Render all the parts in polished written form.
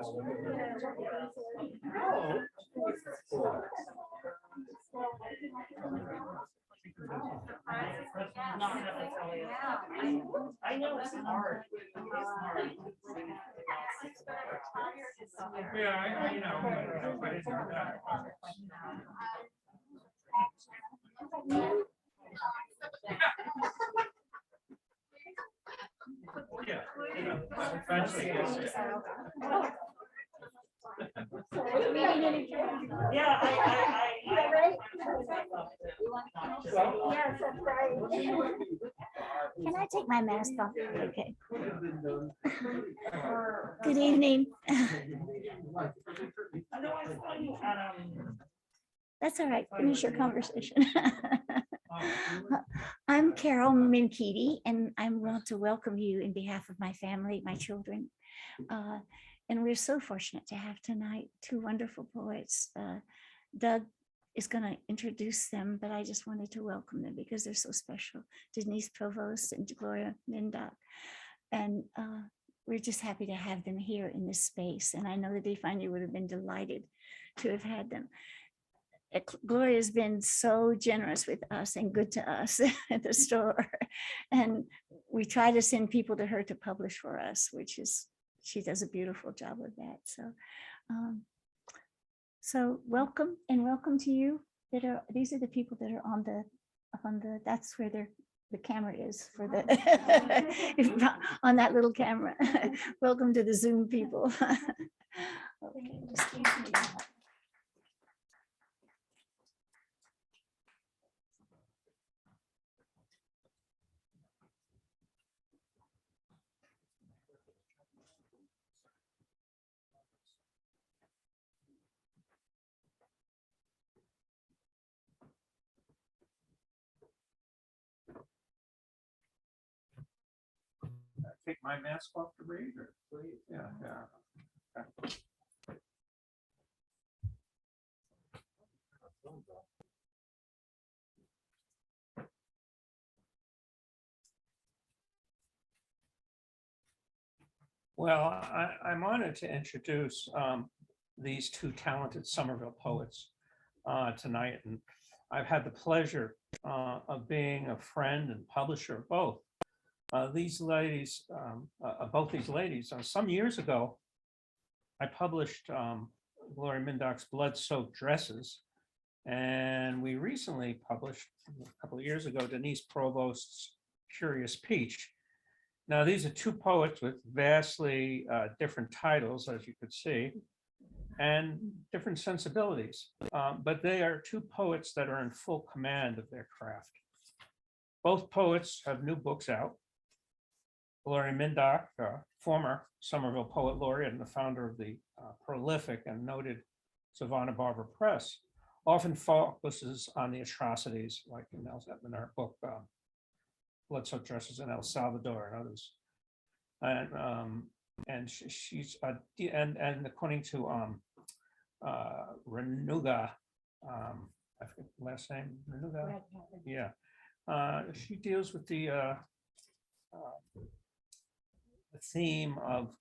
I know it's hard. Yeah, I know. I didn't know that. Yeah, Can I take my mask off? Okay. Good evening. That's all right. Finish your conversation. I'm Carol Minkiti, and I want to welcome you in behalf of my family, my children. And we're so fortunate to have tonight two wonderful poets. Doug is going to introduce them, but I just wanted to welcome them because they're so special. Denise Provost and Gloria Mindock. And we're just happy to have them here in this space. And I know that they finally would have been delighted to have had them. Gloria has been so generous with us and good to us at the store. And we try to send people to her to publish for us, which is, she does a beautiful job of that. So welcome, and welcome to you that are, these are the people that are on the, that's where the camera is for the, on that little camera. Welcome to the Zoom people. Okay, excuse me. Take my mask off to read, or please? Yeah. Okay. Well, I'm honored to introduce these two talented Somerville poets tonight, and I've had the pleasure of being a friend and publisher of both. These ladies, both these ladies, some years ago, I published Gloria Mindock's Blood-Soaked Dresses, and we recently published, a couple of years ago, Denise Provost's Curious Peach. Now, these are two poets with vastly different titles, as you could see, and different sensibilities, but they are two poets that are in full command of their craft. Both poets have new books out. Gloria Mindock, former Somerville Poet Laureate and the founder of the prolific and noted Cervena Barva Press, often focuses on the atrocities, like in our book, Blood-Soaked Dresses in El Salvador and others. And she's and according to Renuga, I forget the last name, Renuga. Yeah, she deals with the theme of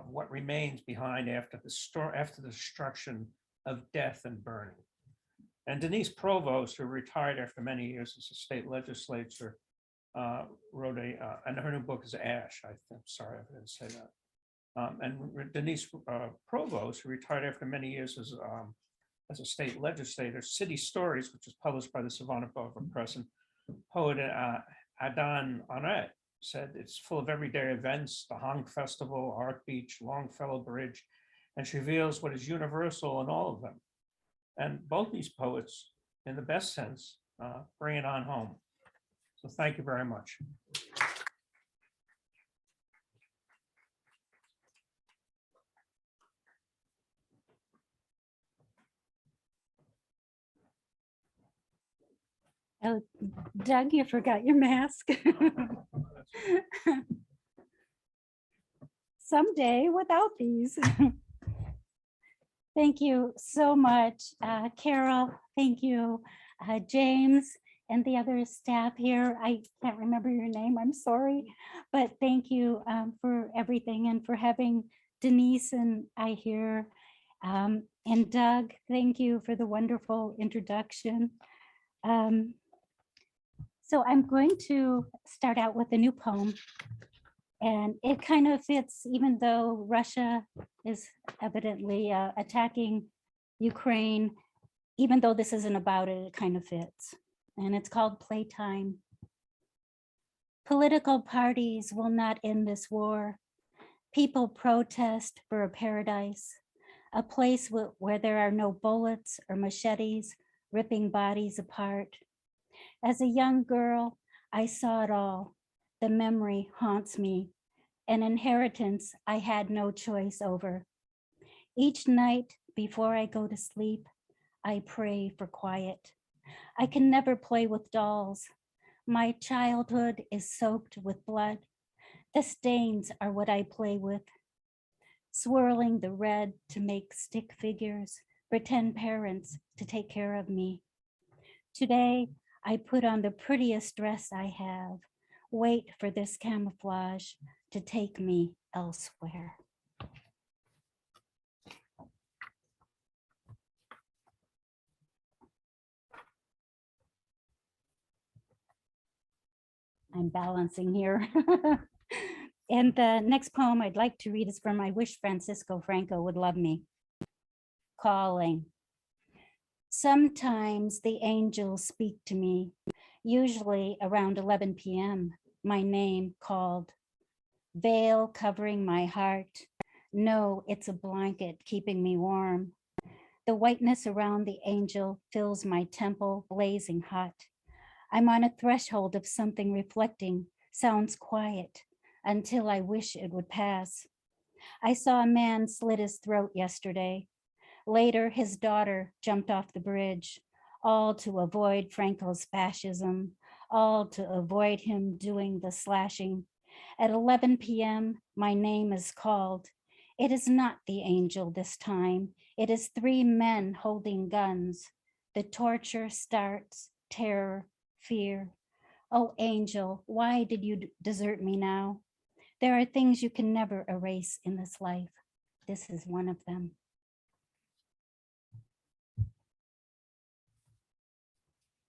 what remains behind after the destruction of death and burning. And Denise Provost, who retired after many years as a state legislator, wrote and her new book is Ash. I think, sorry, I didn't say that. And Denise Provost, who retired after many years as a state legislator, City Stories, which was published by the Cervena Barva Press, and poet Adan Anet said it's full of everyday events, the Hong Festival, Art Beach, Longfellow Bridge, and she reveals what is universal in all of them. And both these poets, in the best sense, bring it on home. So thank you very much. Oh, Doug, you forgot your mask. Someday without these. Thank you so much, Carol. Thank you, James, and the other staff here. I can't remember your name, I'm sorry, but thank you for everything and for having Denise and I here. And Doug, thank you for the wonderful introduction. So I'm going to start out with a new poem. And it kind of fits, even though Russia is evidently attacking Ukraine, even though this isn't about it, it kind of fits. And it's called Playtime. Political parties will not end this war. People protest for a paradise, a place where there are no bullets or machetes ripping bodies apart. As a young girl, I saw it all. The memory haunts me, an inheritance I had no choice over. Each night before I go to sleep, I pray for quiet. I can never play with dolls. My childhood is soaked with blood. The stains are what I play with. Swirling the red to make stick figures, pretend parents to take care of me. Today, I put on the prettiest dress I have, wait for this camouflage to take me elsewhere. I'm balancing here. And the next poem I'd like to read is from I Wish Francisco Franco Would Love Me. Calling. Sometimes the angels speak to me, usually around 11 p.m., my name called. Veil covering my heart. No, it's a blanket keeping me warm. The whiteness around the angel fills my temple blazing hot. I'm on a threshold of something reflecting, sounds quiet, until I wish it would pass. I saw a man slit his throat yesterday. Later, his daughter jumped off the bridge, all to avoid Franco's fascism, all to avoid him doing the slashing. At 11 p.m., my name is called. It is not the angel this time. It is 3 men holding guns. The torture starts, terror, fear. Oh, angel, why did you desert me now? There are things you can never erase in this life. This is one of them.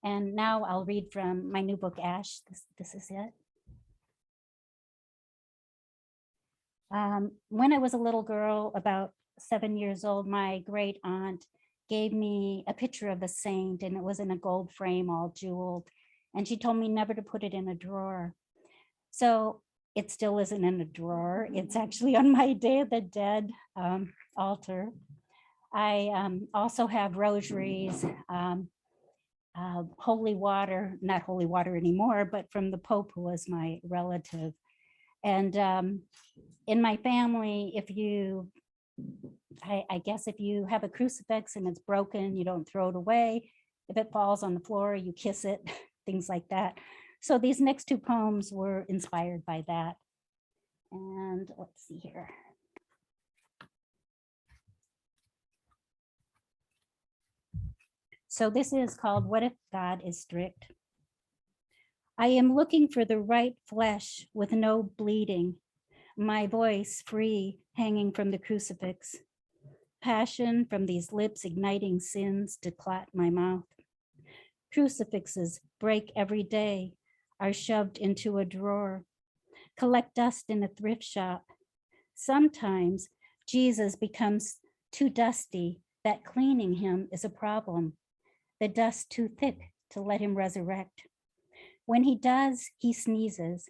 And now I'll read from my new book, Ash. This is it. When I was a little girl, about 7 years old, my great aunt gave me a picture of a saint, and it was in a gold frame, all jeweled. And she told me never to put it in a drawer. So it still isn't in a drawer. It's actually on my Day of the Dead altar. I also have rosaries, holy water, not holy water anymore, but from the Pope, who was my relative. And in my family, if you, I guess if you have a crucifix and it's broken, you don't throw it away. If it falls on the floor, you kiss it, things like that. So these next 2 poems were inspired by that. And let's see here. So this is called What If God is Strict? I am looking for the right flesh with no bleeding, my voice free hanging from the crucifix, passion from these lips igniting sins to clot my mouth. Crucifixes break every day, are shoved into a drawer, collect dust in a thrift shop. Sometimes Jesus becomes too dusty that cleaning him is a problem, the dust too thick to let him resurrect. When he does, he sneezes.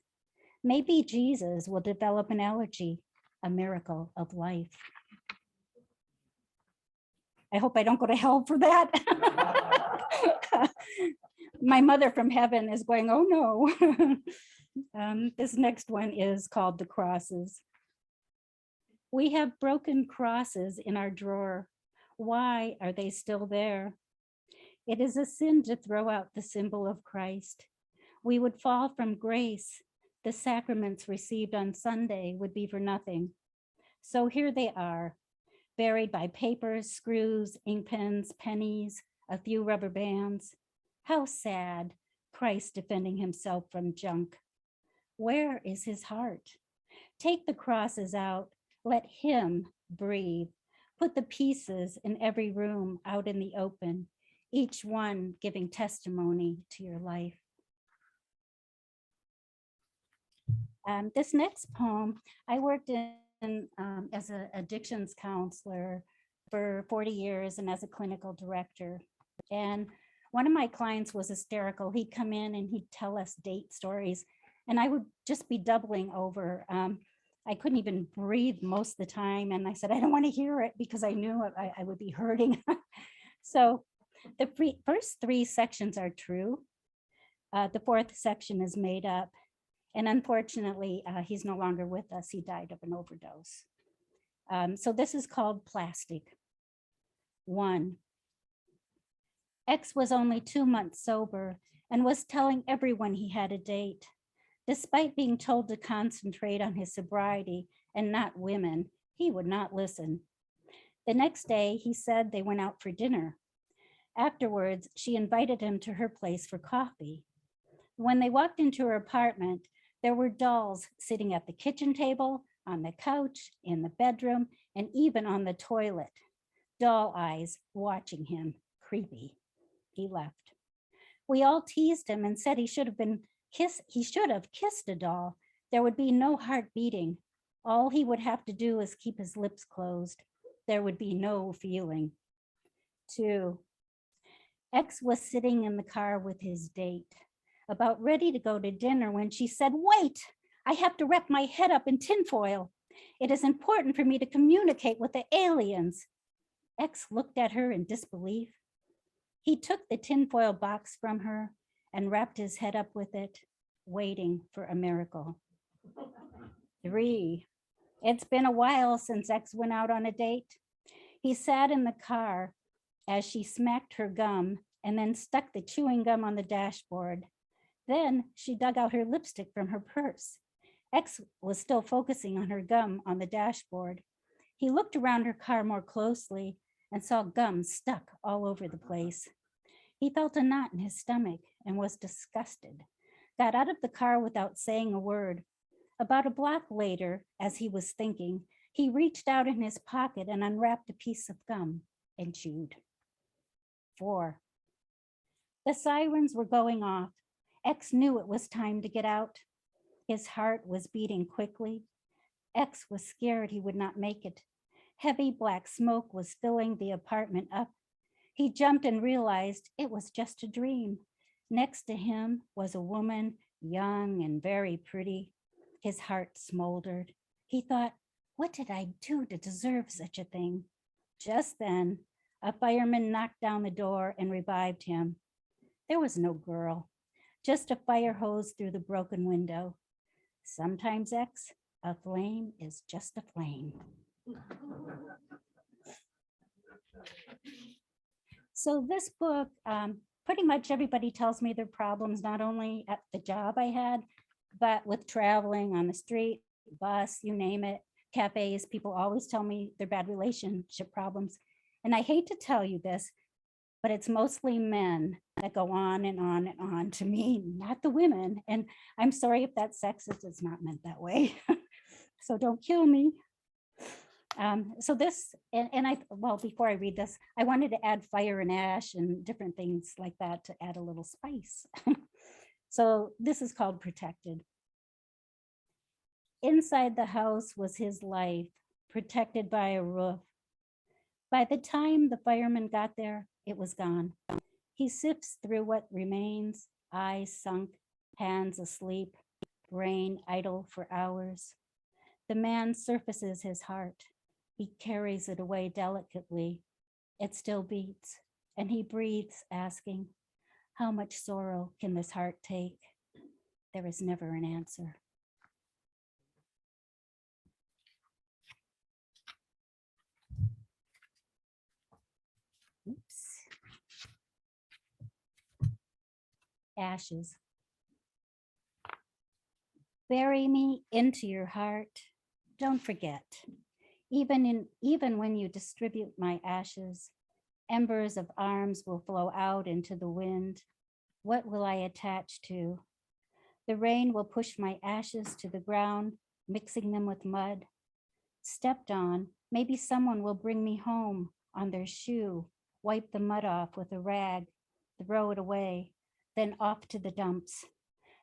Maybe Jesus will develop an allergy, a miracle of life. I hope I don't go to hell for that. My mother from heaven is going, oh no. This next one is called The Crosses. We have broken crosses in our drawer. Why are they still there? It is a sin to throw out the symbol of Christ. We would fall from grace. The sacraments received on Sunday would be for nothing. So here they are, buried by papers, screws, ink pens, pennies, a few rubber bands. How sad, Christ defending himself from junk. Where is his heart? Take the crosses out. Let him breathe. Put the pieces in every room out in the open, each one giving testimony to your life. This next poem, I worked in as an addictions counselor for 40 years and as a clinical director. And one of my clients was hysterical. He'd come in and he'd tell us date stories, and I would just be doubling over. I couldn't even breathe most of the time. And I said, I don't want to hear it because I knew I would be hurting. So the first three sections are true. The fourth section is made up. And unfortunately, he's no longer with us. He died of an overdose. So this is called Plastic. 1. X was only 2 months sober and was telling everyone he had a date. Despite being told to concentrate on his sobriety and not women, he would not listen. The next day, he said they went out for dinner. Afterwards, she invited him to her place for coffee. When they walked into her apartment, there were dolls sitting at the kitchen table, on the couch, in the bedroom, and even on the toilet. Doll eyes watching him, creepy. He left. We all teased him and said he should have kissed a doll. There would be no heart beating. All he would have to do is keep his lips closed. There would be no feeling. 2. X was sitting in the car with his date, about ready to go to dinner when she said, wait, I have to wrap my head up in tinfoil. It is important for me to communicate with the aliens. X looked at her in disbelief. He took the tinfoil box from her and wrapped his head up with it, waiting for a miracle. 3. It's been a while since X went out on a date. He sat in the car as she smacked her gum and then stuck the chewing gum on the dashboard. Then she dug out her lipstick from her purse. X was still focusing on her gum on the dashboard. He looked around her car more closely and saw gum stuck all over the place. He felt a knot in his stomach and was disgusted. Got out of the car without saying a word. About a block later, as he was thinking, he reached out in his pocket and unwrapped a piece of gum and chewed. 4. The sirens were going off. X knew it was time to get out. His heart was beating quickly. X was scared he would not make it. Heavy black smoke was filling the apartment up. He jumped and realized it was just a dream. Next to him was a woman, young and very pretty. His heart smoldered. He thought, what did I do to deserve such a thing? Just then, a fireman knocked down the door and revived him. There was no girl, just a fire hose through the broken window. Sometimes, X, a flame is just a flame. So this book, pretty much everybody tells me their problems, not only at the job I had, but with traveling on the street, bus, you name it, cafes. People always tell me their bad relationship problems. And I hate to tell you this, but it's mostly men that go on and on and on to me, not the women. And I'm sorry if that's sexist, it's not meant that way. So don't kill me. So this, well, before I read this, I wanted to add fire and ash and different things like that to add a little spice. So this is called Protected. Inside the house was his life, protected by a roof. By the time the fireman got there, it was gone. He sifts through what remains, eyes sunk, hands asleep, brain idle for hours. The man surfaces his heart. He carries it away delicately. It still beats, and he breathes, asking, how much sorrow can this heart take? There is never an answer. Oops. Ashes. Bury me into your heart. Don't forget. Even when you distribute my ashes, embers of arms will flow out into the wind. What will I attach to? The rain will push my ashes to the ground, mixing them with mud. Stepped on, maybe someone will bring me home on their shoe, wipe the mud off with a rag, throw it away, then off to the dumps.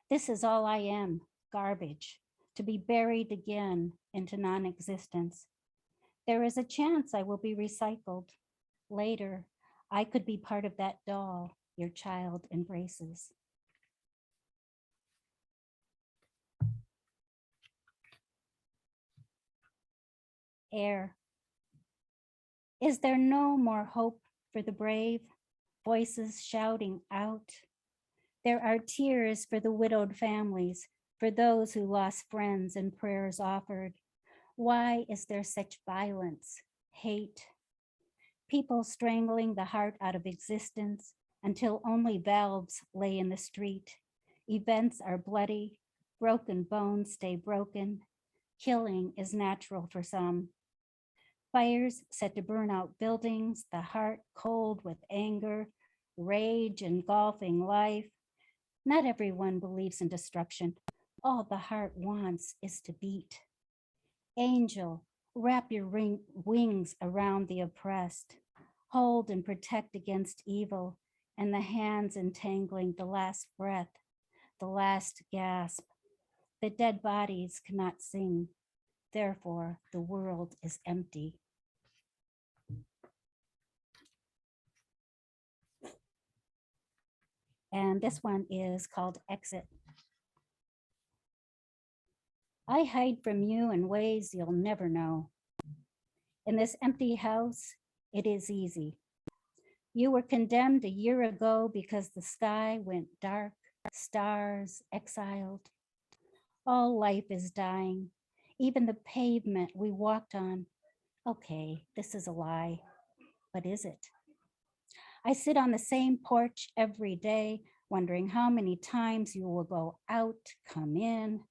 This is all I am, garbage, to be buried again into non-existence. There is a chance I will be recycled. Later, I could be part of that doll your child embraces. Air. Is there no more hope for the brave? Voices shouting out. There are tears for the widowed families, for those who lost friends and prayers offered. Why is there such violence, hate? People strangling the heart out of existence until only valves lay in the street. Events are bloody, broken bones stay broken. Killing is natural for some. Fires set to burn out buildings, the heart cold with anger, rage engulfing life. Not everyone believes in destruction. All the heart wants is to beat. Angel, wrap your wings around the oppressed. Hold and protect against evil, and the hands entangling the last breath, the last gasp. The dead bodies cannot sing. Therefore, the world is empty. And this one is called Exit. I hide from you in ways you'll never know. In this empty house, it is easy. You were condemned a year ago because the sky went dark, stars exiled. All life is dying, even the pavement we walked on. Okay, this is a lie, but is it? I sit on the same porch every day, wondering how many times you will go out, come in.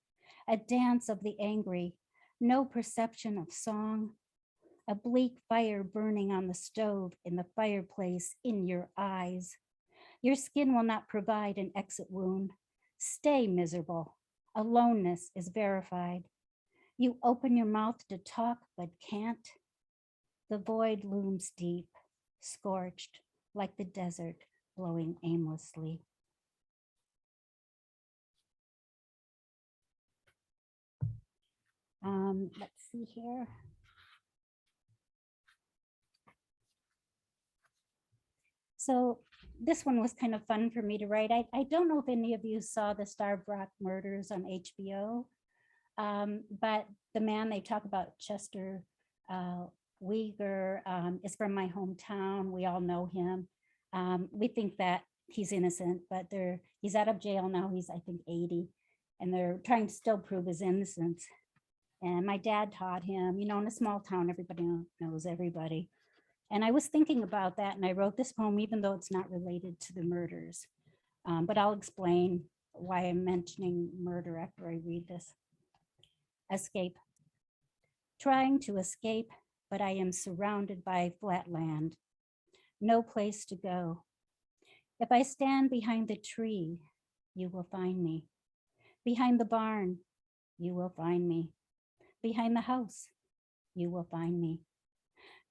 A dance of the angry, no perception of song. A bleak fire burning on the stove in the fireplace in your eyes. Your skin will not provide an exit wound. Stay miserable. Aloneness is verified. You open your mouth to talk, but can't. The void looms deep, scorched, like the desert blowing aimlessly. Let's see here. So this one was kind of fun for me to write. I don't know if any of you saw the Starved Rock Murders on HBO, but the man they talk about, Chester Uygur, is from my hometown. We all know him. We think that he's innocent, but he's out of jail now. He's, I think, 80, and they're trying to still prove his innocence. And my dad taught him, you know, in a small town, everybody knows everybody. And I was thinking about that, and I wrote this poem, even though it's not related to the murders. But I'll explain why I'm mentioning murder after I read this. Escape. Trying to escape, but I am surrounded by flat land. No place to go. If I stand behind the tree, you will find me. Behind the barn, you will find me. Behind the house, you will find me.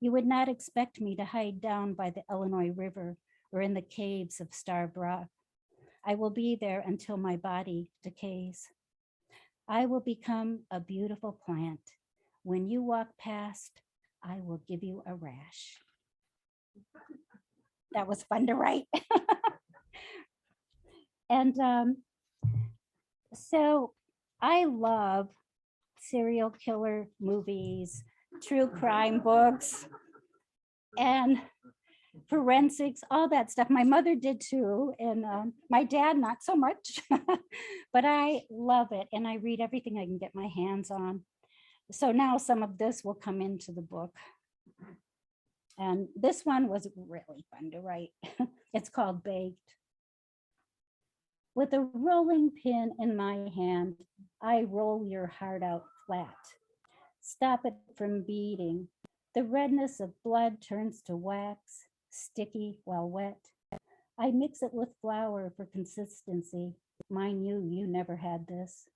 You would not expect me to hide down by the Illinois River or in the caves of Starved Rock. I will be there until my body decays. I will become a beautiful plant. When you walk past, I will give you a rash. That was fun to write. And so I love serial killer movies, true crime books, and forensics, all that stuff. My mother did too, and my dad not so much, but I love it, and I read everything I can get my hands on. So now some of this will come into the book. And this one was really fun to write. It's called Baked. With a rolling pin in my hand, I roll your heart out flat. Stop it from beating. The redness of blood turns to wax, sticky while wet. I mix it with flour for consistency. Mind you never had this.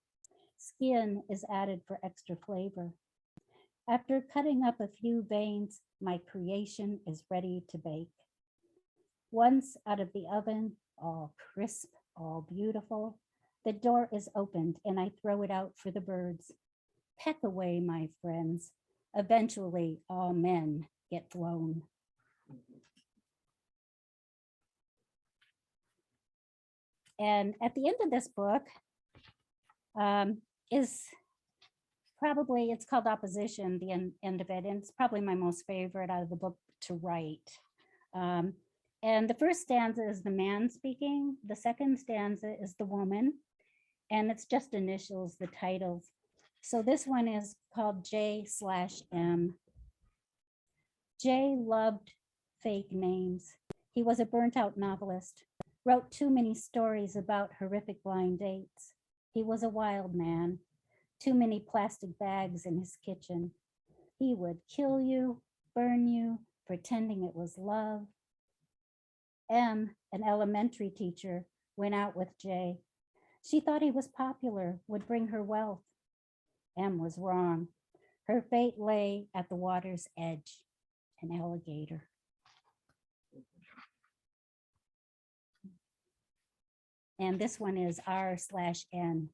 Skin is added for extra flavor. After cutting up a few veins, my creation is ready to bake. Once out of the oven, all crisp, all beautiful, the door is opened and I throw it out for the birds. Peck away, my friends. Eventually, all men get flown. And at the end of this book is probably, it's called Opposition, the end of it, and it's probably my most favorite out of the book to write. And the first stanza is the man speaking, the second stanza is the woman, and it's just initials, the titles. So this one is called J/M. J loved fake names. He was a burnt out novelist, wrote too many stories about horrific blind dates. He was a wild man, too many plastic bags in his kitchen. He would kill you, burn you, pretending it was love. M, an elementary teacher, went out with J. She thought he was popular, would bring her wealth. M was wrong. Her fate lay at the water's edge, an alligator. And this one is R/N.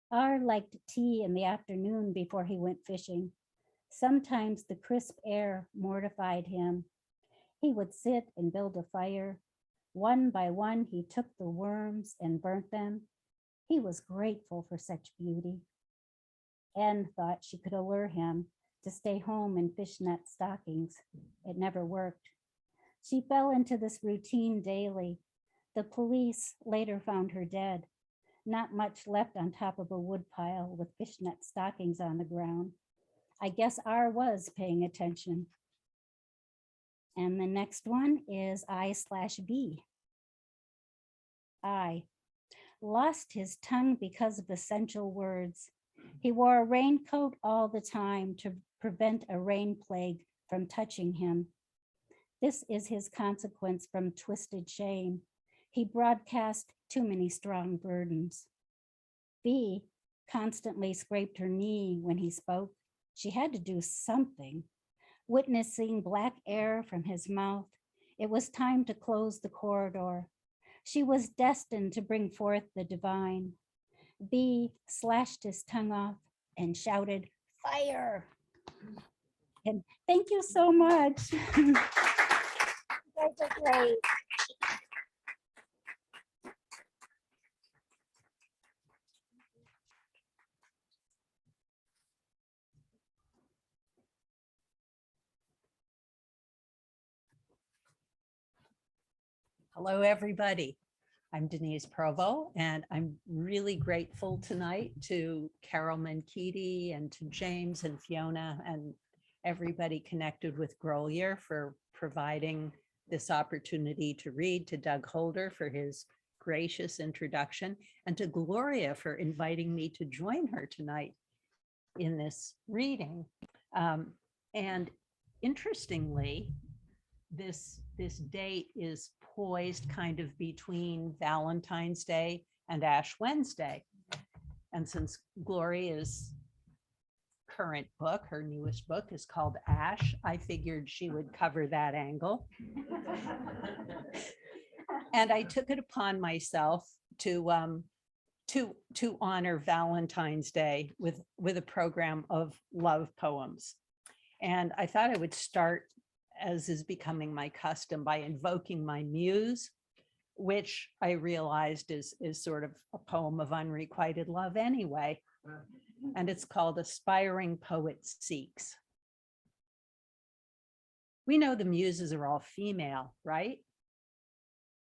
R liked tea in the afternoon before he went fishing. Sometimes the crisp air mortified him. He would sit and build a fire. One by one, he took the worms and burnt them. He was grateful for such beauty. N thought she could allure him to stay home in fishnet stockings. It never worked. She fell into this routine daily. The police later found her dead. Not much left on top of a wood pile with fishnet stockings on the ground. I guess R was paying attention. And the next one is I/B. I lost his tongue because of essential words. He wore a raincoat all the time to prevent a rain plague from touching him. This is his consequence from twisted shame. He broadcast too many strong burdens. B constantly scraped her knee when he spoke. She had to do something. Witnessing black air from his mouth, it was time to close the corridor. She was destined to bring forth the divine. B slashed his tongue off and shouted, "Fire!" And thank you so much. You guys are great. Hello, everybody. I'm Denise Provost, and I'm really grateful tonight to Carol Mankitti and to James and Fiona and everybody connected with Grolier for providing this opportunity to read, to Doug Holder for his gracious introduction, and to Gloria for inviting me to join her tonight in this reading. And interestingly, this date is poised kind of between Valentine's Day and Ash Wednesday. And since Gloria's current book, her newest book, is called Ash, I figured she would cover that angle. And I took it upon myself to honor Valentine's Day with a program of love poems. And I thought I would start, as is becoming my custom, by invoking my muse, which I realized is sort of a poem of unrequited love anyway. And it's called Aspiring Poet Seeks. We know the muses are all female, right?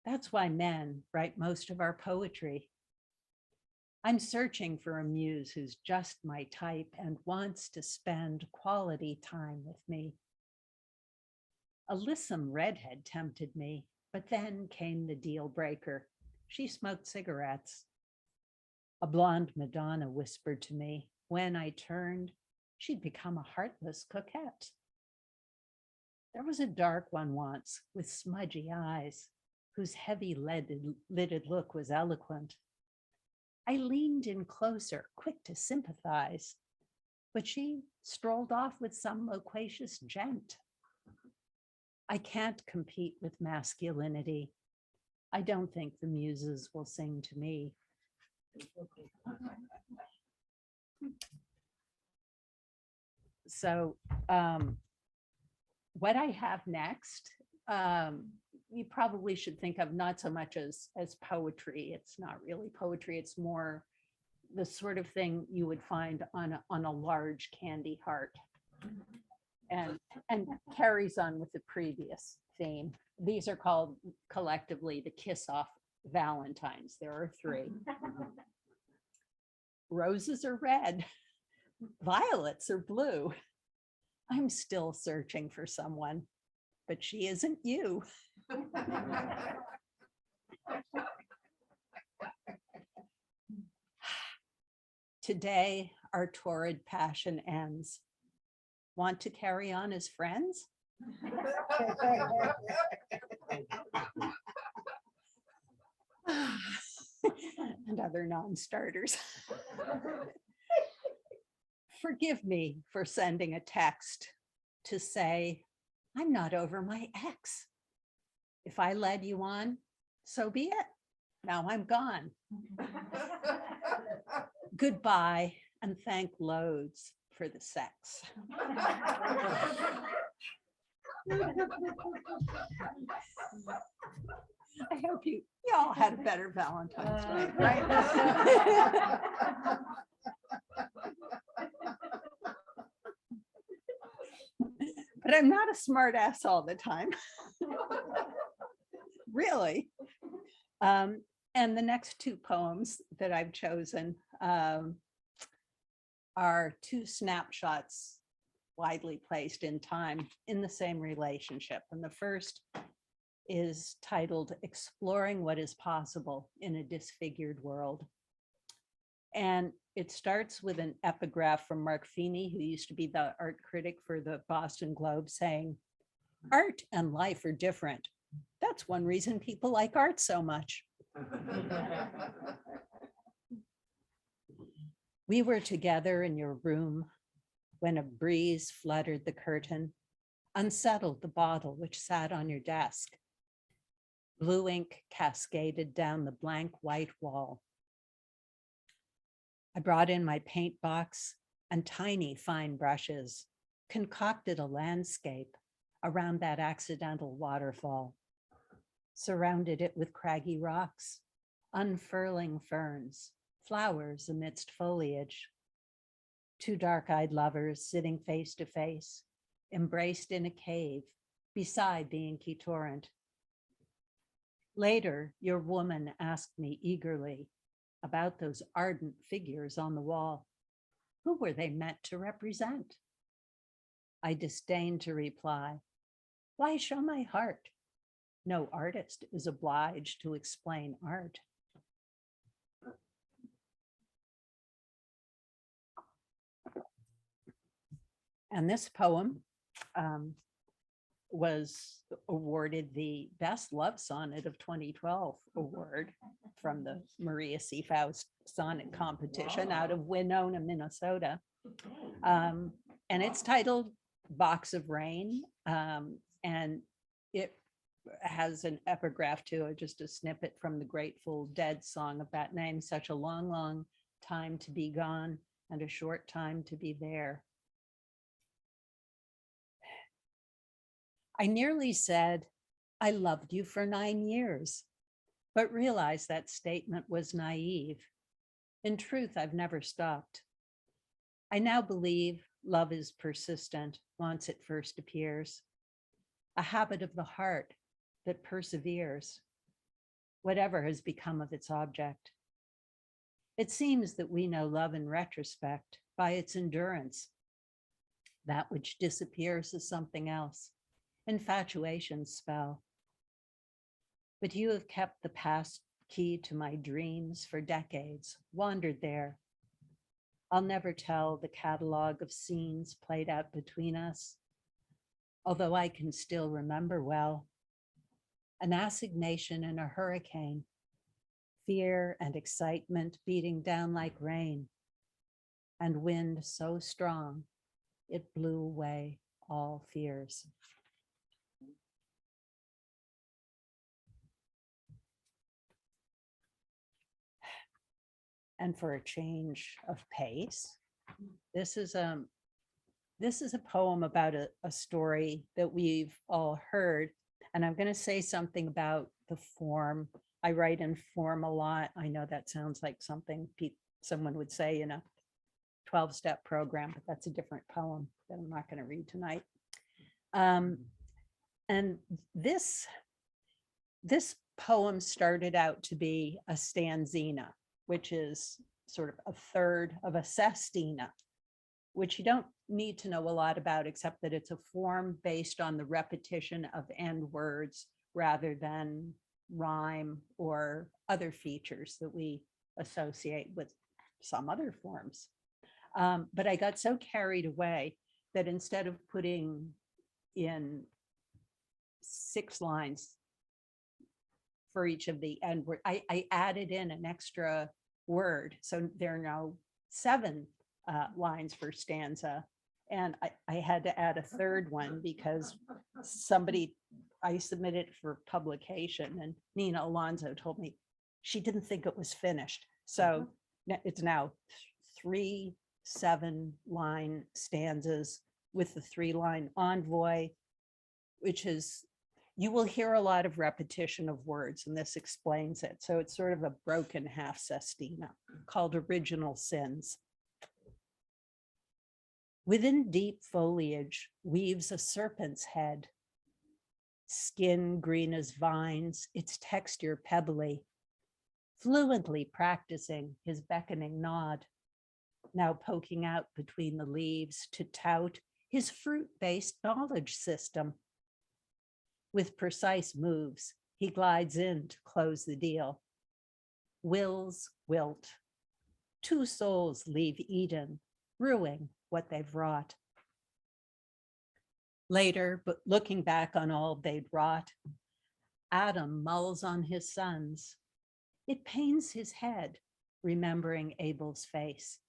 That's why men write most of our poetry. I'm searching for a muse who's just my type and wants to spend quality time with me. A lissom redhead tempted me, but then came the deal breaker. She smoked cigarettes. A blonde Madonna whispered to me. When I turned, she'd become a heartless coquette. There was a dark one once with smudgy eyes, whose heavy lidded look was eloquent. I leaned in closer, quick to sympathize. but she strolled off with some loquacious gent. I can't compete with masculinity. I don't think the muses will sing to me. So what I have next, you probably should think of not so much as poetry. It's not really poetry. It's more the sort of thing you would find on a large candy heart, and carries on with the previous theme. These are called collectively the Kiss Off Valentines. There are 3. Roses are red, violets are blue. I'm still searching for someone, but she isn't you. Today, our torrid passion ends. Want to carry on as friends? And other non-starters. Forgive me for sending a text to say, I'm not over my ex. If I led you on, so be it. Now I'm gone. Goodbye, and thank loads for the sex. I hope you all had a better Valentine's Day, right? But I'm not a smart ass all the time. Really. And the next 2 poems that I've chosen are 2 snapshots widely placed in time in the same relationship. And the first is titled Exploring What is Possible in a Disfigured World. And it starts with an epigraph from Mark Feeney, who used to be the art critic for the Boston Globe, saying, "Art and life are different. That's one reason people like art so much." We were together in your room when a breeze fluttered the curtain, unsettled the bottle which sat on your desk. Blue ink cascaded down the blank white wall. I brought in my paint box and tiny fine brushes, concocted a landscape around that accidental waterfall, surrounded it with craggy rocks, unfurling ferns, flowers amidst foliage. 2 dark-eyed lovers sitting face to face, embraced in a cave beside the inky torrent. Later, your woman asked me eagerly about those ardent figures on the wall. Who were they meant to represent? I disdained to reply. Why show my heart? No artist is obliged to explain art. And this poem was awarded the Best Love Sonnet of 2012 award from the Maria C. Faust Sonnet Competition out of Winona, Minnesota. And it's titled Box of Rain. And it has an epigraph to it, just a snippet from the Grateful Dead song of that name. Such a long, long time to be gone and a short time to be there. I nearly said, I loved you for 9 years, but realized that statement was naive. In truth, I've never stopped. I now believe love is persistent once it first appears, a habit of the heart that perseveres, whatever has become of its object. It seems that we know love in retrospect by its endurance, that which disappears as something else. Infatuation's spell. But you have kept the past key to my dreams for decades, wandered there. I'll never tell the catalog of scenes played out between us, although I can still remember well. An assignation in a hurricane, fear and excitement beating down like rain. and wind so strong, it blew away all fears. And for a change of pace, this is a poem about a story that we've all heard. And I'm going to say something about the form. I write in form a lot. I know that sounds like something someone would say in a 12-step program, but that's a different poem that I'm not going to read tonight. And this poem started out to be a stanzina, which is sort of a third of a sestina, which you don't need to know a lot about, except that it's a form based on the repetition of end words rather than rhyme or other features that we associate with some other forms. But I got so carried away that instead of putting in 6 lines for each of the end word, I added in an extra word. So there are now 7 lines per stanza. And I had to add a third one because I submitted for publication, and Nina Alonso told me she didn't think it was finished. So it's now 3 7-line stanzas with the 3-line envoy, which is, you will hear a lot of repetition of words, and this explains it. So it's sort of a broken half sestina called Original Sins. Within deep foliage weaves a serpent's head, skin green as vines, its texture pebbly, fluently practicing his beckoning nod, now poking out between the leaves to tout his fruit-based knowledge system. With precise moves, he glides in to close the deal. Wills wilt. 2 souls leave Eden, ruining what they've wrought. Later, but looking back on all they'd wrought, Adam mulls on his sons. It pains his head, remembering Abel's face.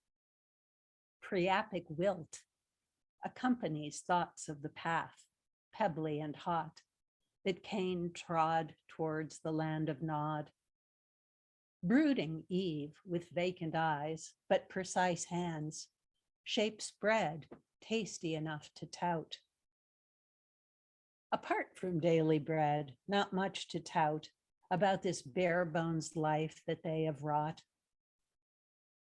Priapic wilt accompanies thoughts of the path, pebbly and hot, that Cain trod towards the land of Nod. Brooding Eve with vacant eyes, but precise hands, shapes bread tasty enough to tout. Apart from daily bread, not much to tout about this bare bones life that they have wrought.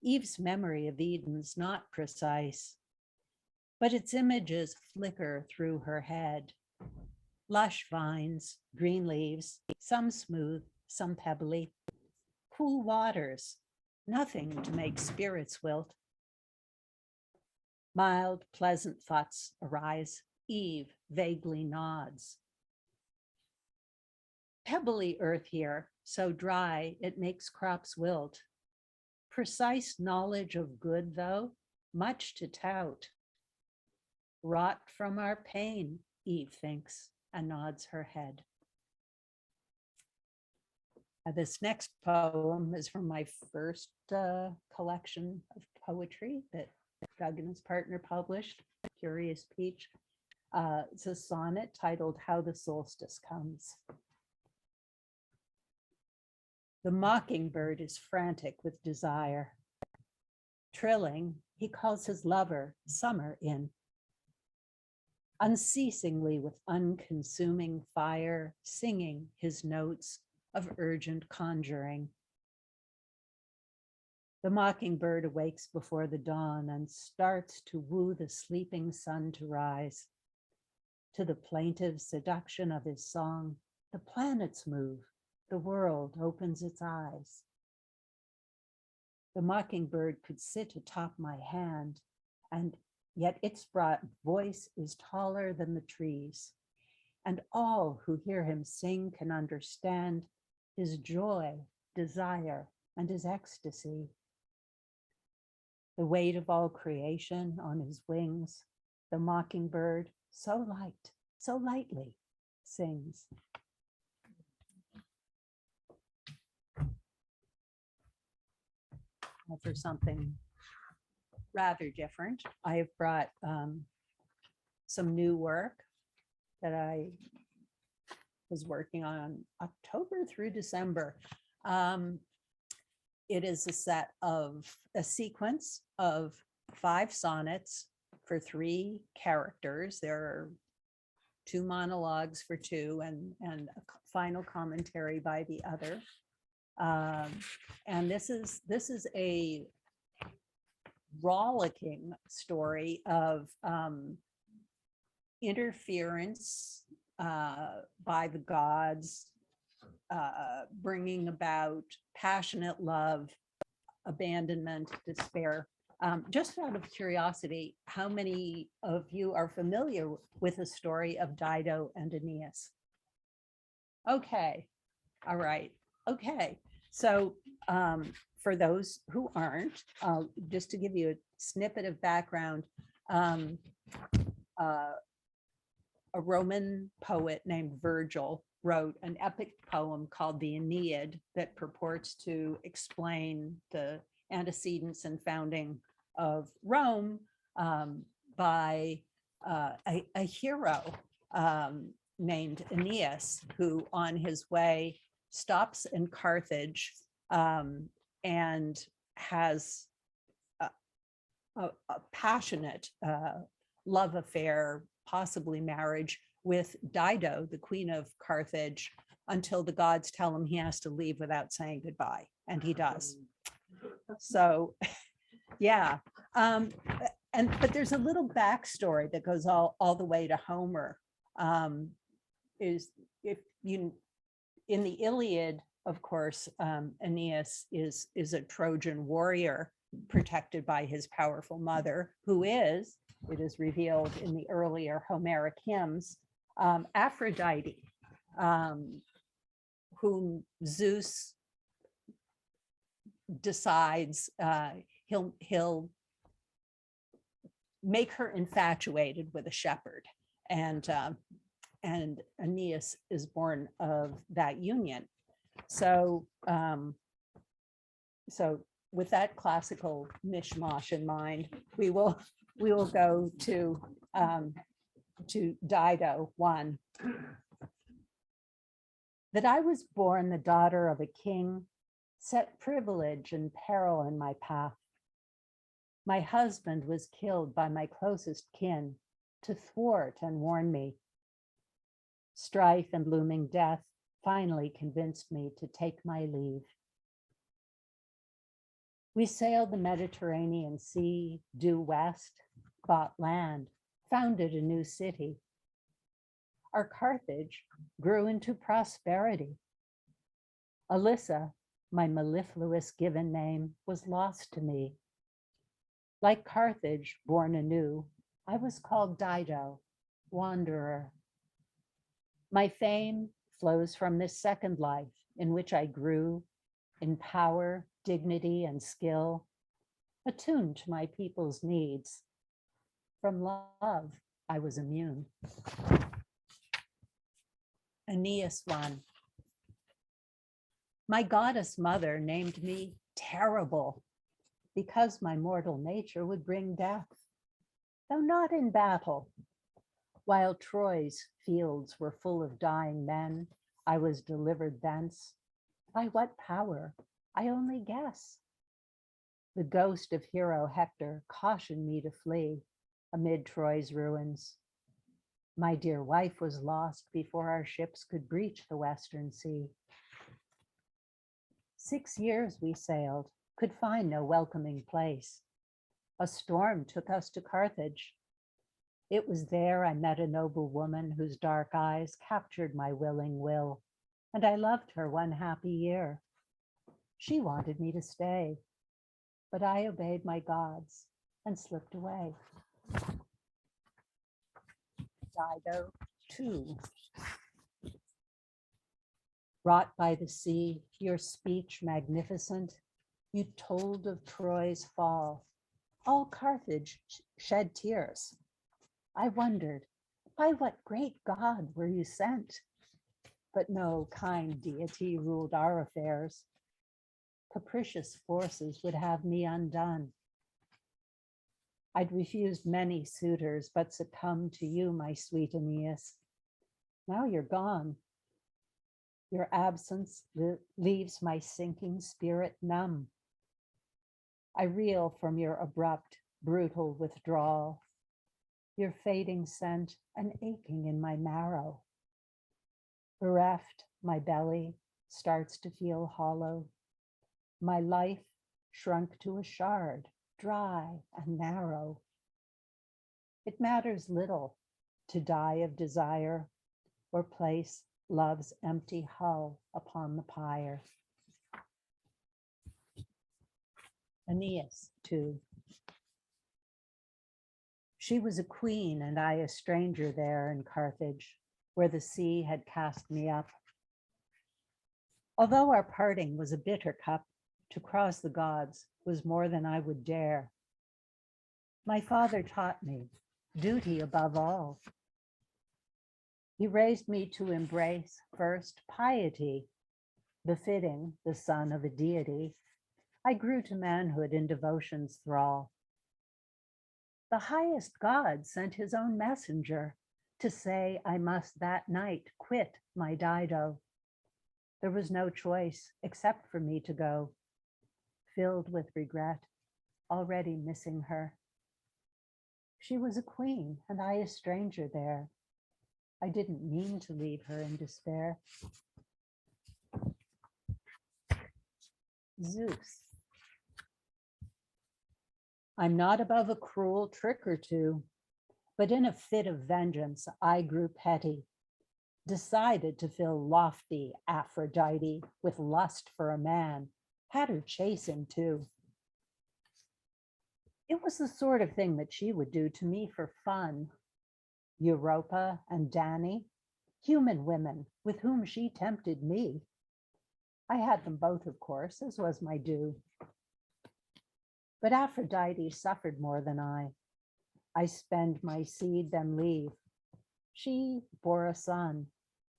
Eve's memory of Eden's not precise, but its images flicker through her head. Lush vines, green leaves, some smooth, some pebbly, cool waters, nothing to make spirits wilt. Mild, pleasant thoughts arise. Eve vaguely nods. Pebbly earth here, so dry it makes crops wilt. Precise knowledge of good, though, much to tout. Wrought from our pain, Eve thinks, and nods her head. This next poem is from my first collection of poetry that Doug and his partner published, Curious Peach. It's a sonnet titled How the Solstice Comes. The mockingbird is frantic with desire. Trilling, he calls his lover summer in. Unceasingly with unconsuming fire, singing his notes of urgent conjuring. The mockingbird awakes before the dawn and starts to woo the sleeping sun to rise. To the plaintive seduction of his song, the planets move, the world opens its eyes. The mockingbird could sit atop my hand, and yet its broad voice is taller than the trees, and all who hear him sing can understand his joy, desire, and his ecstasy. The weight of all creation on his wings, the mockingbird, so light, so lightly, sings. For something rather different. I have brought some new work that I was working on October through December. It is a sequence of 5 sonnets for 3 characters. There are 2 monologues for 2 and a final commentary by the other. And this is a rollicking story of interference by the gods, bringing about passionate love, abandonment, despair. Just out of curiosity, how many of you are familiar with the story of Dido and Aeneas? Okay, all right, okay. So for those who aren't, just to give you a snippet of background, a Roman poet named Virgil wrote an epic poem called the Aeneid that purports to explain the antecedents and founding of Rome by a hero named Aeneas, who on his way stops in Carthage and has a passionate love affair, possibly marriage, with Dido, the queen of Carthage, until the gods tell him he has to leave without saying goodbye, and he does. So, yeah. But there's a little backstory that goes all the way to Homer. Is if you in the Iliad, of course, Aeneas is a Trojan warrior protected by his powerful mother, who is, it is revealed in the earlier Homeric hymns, Aphrodite, whom Zeus decides he'll make her infatuated with a shepherd, and Aeneas is born of that union. So with that classical mishmash in mind, we will go to Dido 1. That I was born the daughter of a king set privilege and peril in my path. My husband was killed by my closest kin to thwart and warn me. Strife and looming death finally convinced me to take my leave. We sailed the Mediterranean Sea, due west, bought land, founded a new city. Our Carthage grew into prosperity. Alyssa, my mellifluous given name, was lost to me. Like Carthage, born anew, I was called Dido, wanderer. My fame flows from this second life in which I grew in power, dignity, and skill, attuned to my people's needs. From love, I was immune. Aeneas 1. My goddess mother named me terrible because my mortal nature would bring death, though not in battle. While Troy's fields were full of dying men, I was delivered thence. By what power? I only guess. The ghost of hero Hector cautioned me to flee amid Troy's ruins. My dear wife was lost before our ships could breach the Western Sea. 6 years we sailed, could find no welcoming place. A storm took us to Carthage. It was there I met a noble woman whose dark eyes captured my willing will, and I loved her 1 happy year. She wanted me to stay, but I obeyed my gods and slipped away. Dido 2. Wrought by the sea, your speech magnificent, you told of Troy's fall. All Carthage shed tears. I wondered, by what great god were you sent? But no kind deity ruled our affairs. Capricious forces would have me undone. I'd refused many suitors, but succumbed to you, my sweet Aeneas. Now you're gone. Your absence leaves my sinking spirit numb. I reel from your abrupt, brutal withdrawal, your fading scent, an aching in my marrow. Bereft, my belly starts to feel hollow. My life shrunk to a shard, dry and narrow. It matters little to die of desire or place love's empty hull upon the pyre. Aeneas, too. She was a queen and I a stranger there in Carthage, where the sea had cast me up. Although our parting was a bitter cup, to cross the gods was more than I would dare. My father taught me duty above all. He raised me to embrace first piety, befitting the son of a deity. I grew to manhood in devotion's thrall. The highest God sent his own messenger to say I must that night quit my Dido. There was no choice except for me to go, filled with regret, already missing her. She was a queen and I a stranger there. I didn't mean to leave her in despair. Zeus. I'm not above a cruel trick or two, but in a fit of vengeance, I grew petty, decided to fill lofty Aphrodite with lust for a man, had her chase him too. It was the sort of thing that she would do to me for fun. Europa and Dani, human women with whom she tempted me. I had them both, of course, as was my due. But Aphrodite suffered more than I. I spend my seed, then leave. She bore a son,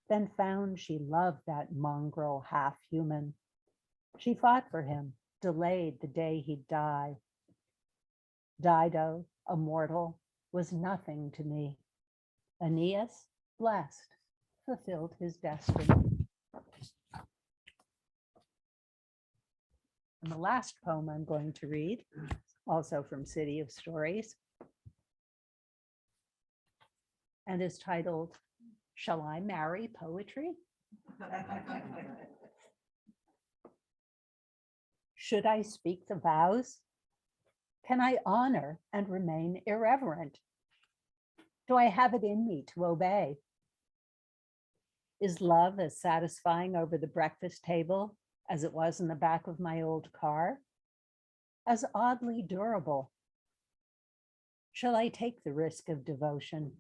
then found she loved that mongrel half-human. She fought for him, delayed the day he'd die. Dido, a mortal, was nothing to me. Aeneas, blessed, fulfilled his destiny. And the last poem I'm going to read, also from City of Stories, and is titled, Shall I Marry Poetry? Should I speak the vows? Can I honor and remain irreverent? Do I have it in me to obey? Is love as satisfying over the breakfast table as it was in the back of my old car? As oddly durable? Shall I take the risk of devotion?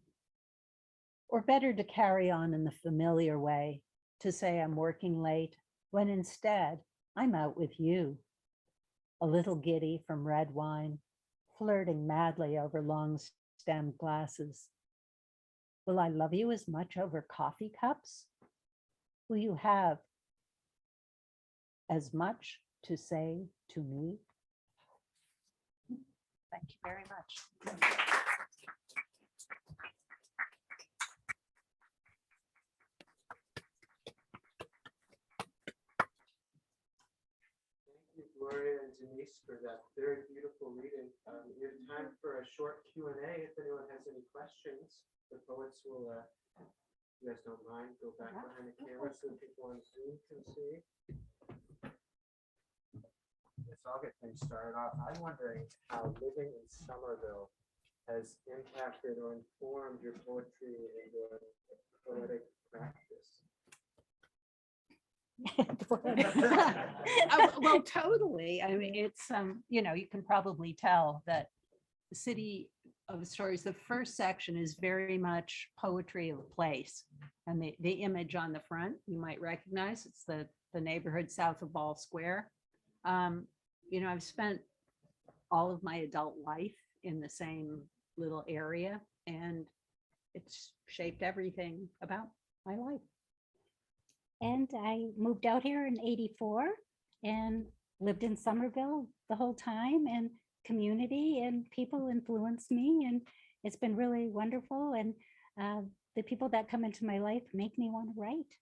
Or better to carry on in the familiar way, to say I'm working late, when instead I'm out with you, a little giddy from red wine, flirting madly over long-stemmed glasses. Will I love you as much over coffee cups? Will you have as much to say to me? Thank you very much. Gloria and Denise for that very beautiful reading. We have time for a short Q&A. If anyone has any questions, the poets will, if you guys don't mind, go back behind the camera so people on Zoom can see. Yes, I'll get things started off. I'm wondering how living in Somerville has impacted or informed your poetry and your poetic practice. Well, totally. I mean, it's, you know, you can probably tell that the City of Stories, the first section is very much poetry of place. And the image on the front, you might recognize, it's the neighborhood south of Ball Square. You know, I've spent all of my adult life in the same little area, and it's shaped everything about my life. And I moved out here in '84 and lived in Somerville the whole time and community, and people influence me, and it's been really wonderful. And the people that come into my life make me want to write.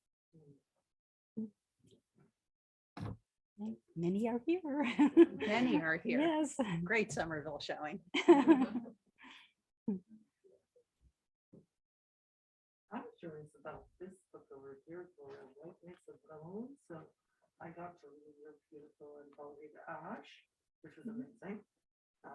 And many are here. Many are here. Yes. Great Somerville showing. I'm curious about this book over here, Gloria, White Mix of Bones. So I got to read your beautiful and bolded Ash, which was amazing. I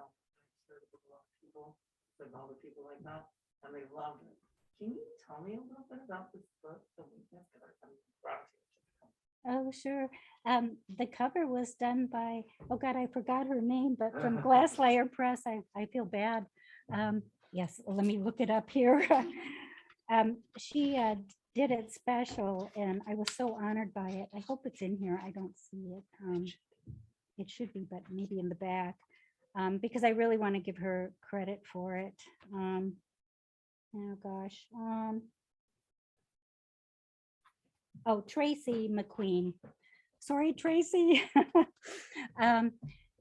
heard of a lot of people, said all the people like that, and they loved it. Can you tell me a little bit about this book, The Weakness? Because I'm brought to you. Oh, sure. The cover was done by, oh God, I forgot her name, but from Glass Lyre Press. I feel bad. Yes, let me look it up here. She did it special, and I was so honored by it. I hope it's in here. I don't see it. It should be, but maybe in the back, because I really want to give her credit for it. Oh gosh. Oh, Tracy McQueen. Sorry, Tracy.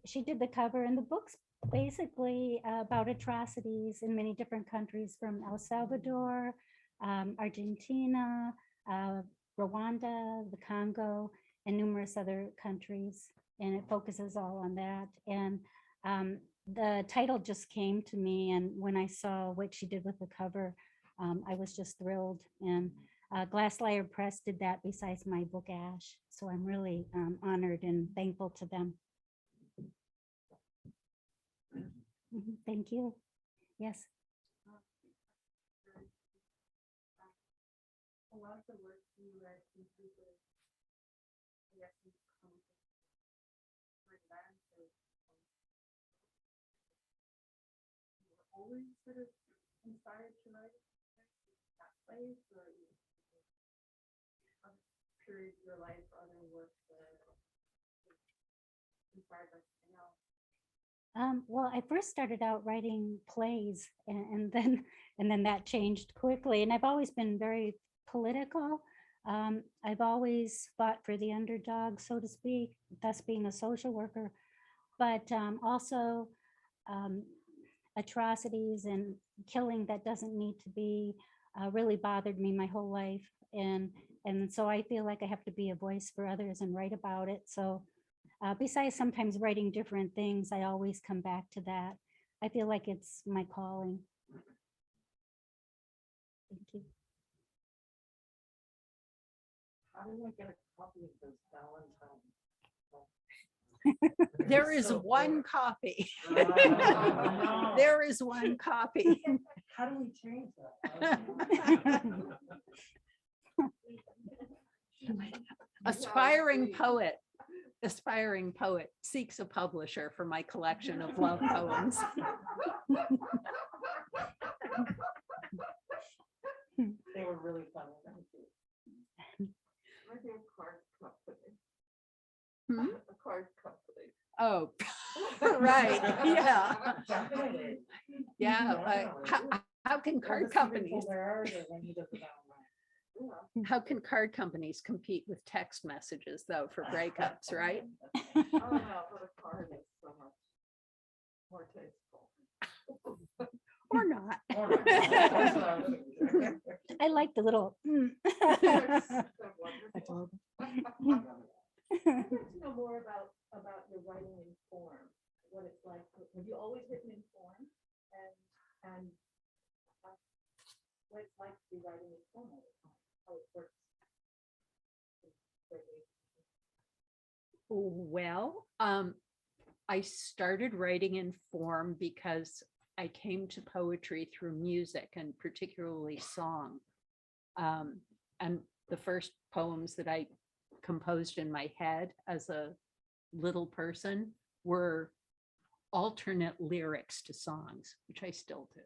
She did the cover, and the book's basically about atrocities in many different countries, from El Salvador, Argentina, Rwanda, the Congo, and numerous other countries. And it focuses all on that. And the title just came to me, and when I saw what she did with the cover, I was just thrilled. And Glass Lyre Press did that besides my book Ash. So I'm really honored and thankful to them. Thank you. Yes. A lot of the work you read included, I guess, always sort of inspired to write that place, or a period of your life, or other work that inspired by something else? Well, I first started out writing plays, and then that changed quickly. And I've always been very political. I've always fought for the underdog, so to speak, thus being a social worker, but also atrocities and killing that doesn't need to be really bothered me my whole life. And so I feel like I have to be a voice for others and write about it. So besides sometimes writing different things, I always come back to that. I feel like it's my calling. Thank you. How do I get a copy of those Valentine? There is So one cool. copy. No. There is one copy. How do we change that? Aspiring poet seeks a publisher for my collection of love poems. They were really fun. Thank you. Maybe a card company. Hmm? A card company. Oh, right, yeah. Definitely. Yeah, Definitely. how can Well, card the some people companies, there are that when he does it online. Yeah. how can card companies compete with text messages though for breakups, right? Oh, no, but a card is so much more tasteful. Or not. All right. That's what I was thinking. I like the little. So wonderful. I'd like to know more about your writing in form, what it's like. Have you always written in form? And what it's like to be writing in form all the time, how it works. Well, I started writing in form because I came to poetry through music, and particularly song. And the first poems that I composed in my head as a little person were alternate lyrics to songs, which I still do.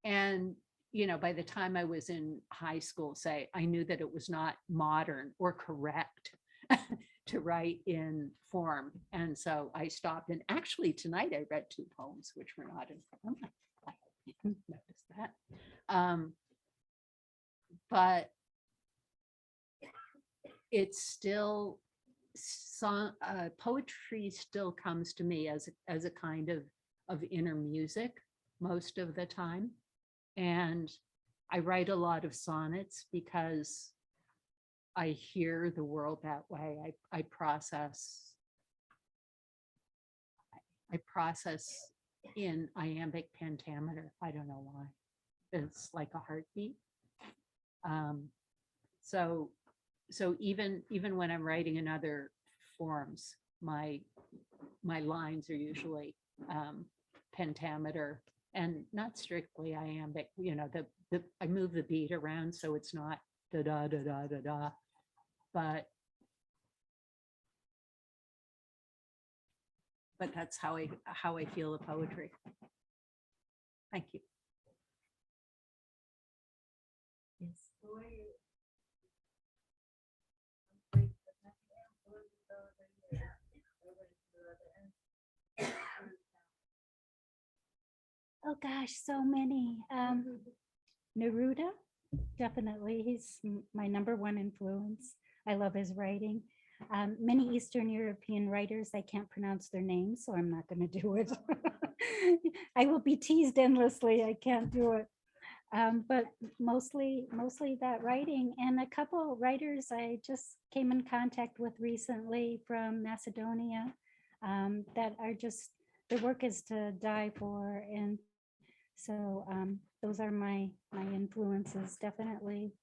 And, you know, by the time I was in high school, say, I knew that it was not modern or correct to write in form. And so I stopped. And actually tonight I read 2 poems, which were not in form. I noticed that. But it's still song, poetry still comes to me as a kind of inner music most of the time. And I write a lot of sonnets because I hear the world that way. I process in iambic pentameter. I don't know why. It's like a heartbeat. So even when I'm writing in other forms, my lines are usually pentameter and not strictly iambic. You know, I move the beat around so it's not da da da da da da, but that's how I feel the poetry. Thank you. Yes. Oh gosh, so many. Neruda, definitely. He's my #1 influence. I love his writing. Many Eastern European writers, I can't pronounce their names, so I'm not going to do it. I will be teased endlessly. I can't do it. But mostly that writing, and a couple writers I just came in contact with recently from Macedonia that are just, their work is to die for. And so those are my influences, definitely.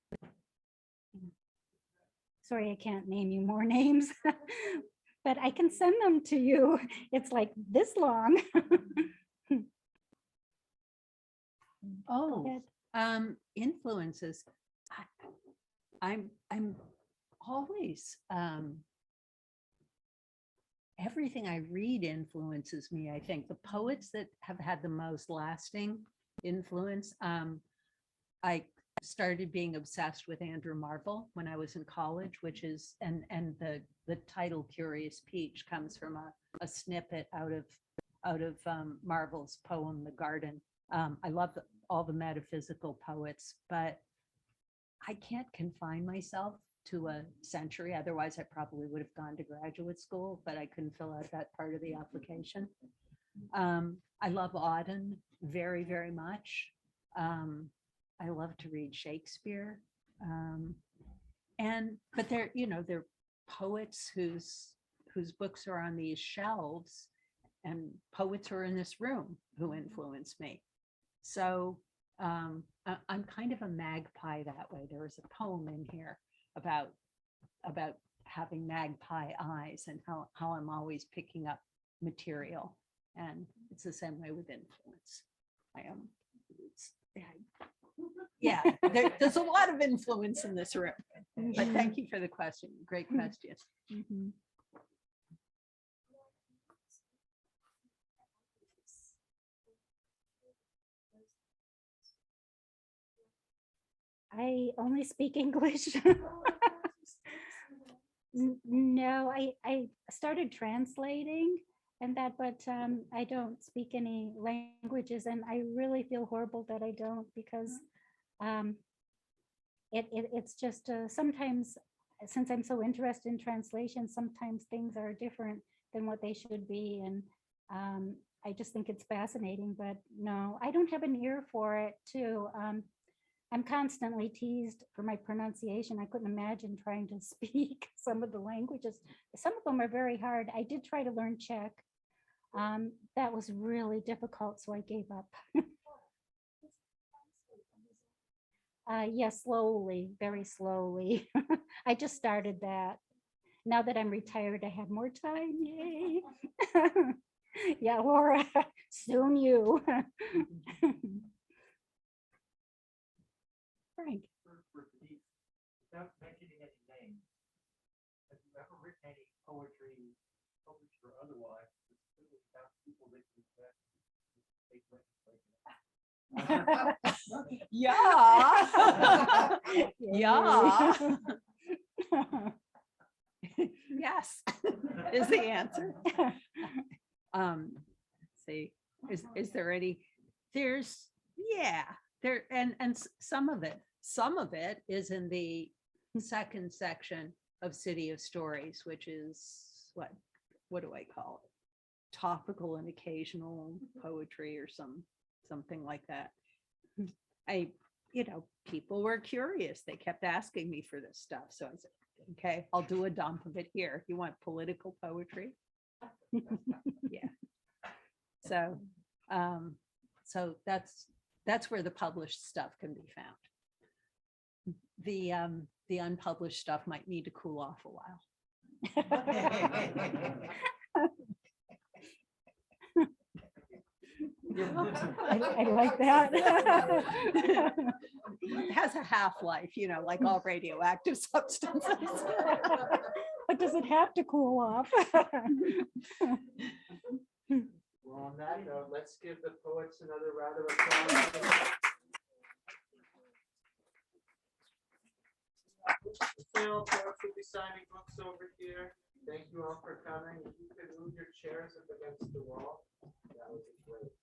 Sorry, I can't name you more names, but I can send them to you. It's like this long. Oh, influences. I'm always, everything I read influences me. I think the poets that have had the most lasting influence, I started being obsessed with Andrew Marvell when I was in college, which is, and the title Curious Peach comes from a snippet out of Marvell's poem, The Garden. I love all the metaphysical poets, but I can't confine myself to a century. Otherwise, I probably would have gone to graduate school, but I couldn't fill out that part of the application. I love Auden very, very much. I love to read Shakespeare. But they're poets whose books are on these shelves, and poets who are in this room who influence me. So I'm kind of a magpie that way. There was a poem in here about having magpie eyes and how I'm always picking up material. And it's the same way with influence. Yeah, there's a lot of influence in this room. But thank you for the question. Great question. Mhm. I only speak English. No, I started translating and that, but I don't speak any languages, and I really feel horrible that I don't, because it's just sometimes, since I'm so interested in translation, sometimes things are different than what they should be, and I just think it's fascinating. But no, I don't have an ear for it too. I'm constantly teased for my pronunciation. I couldn't imagine trying to speak some of the languages. Some of them are very hard. I did try to learn Czech. That was really difficult, so I gave up. Yes, slowly, very slowly. I just started that. Now that I'm retired, I have more time. Yay. Yeah, Laura, soon you. Frank. For Denise, without mentioning any names, have you ever written any poetry, published or otherwise, specifically about people that you met? Yeah. Yes, is the answer. See, is there any? There's, yeah, there, and some of it is in the second section of City of Stories, which is what do I call it? Topical and occasional poetry or something like that. People were curious. They kept asking me for this stuff. So I said, okay, I'll do a dump of it here. You want political poetry? Yeah. So, that's where the published stuff can be found. The unpublished stuff might need to cool off a while. I like that. It has a half-life, like all radioactive substances. But does it have to cool off? Well, on that note, let's give the poets another round of applause. Phil, poets will be signing books over here. Thank you all for coming. If you could move your chairs up against the wall, that would be great.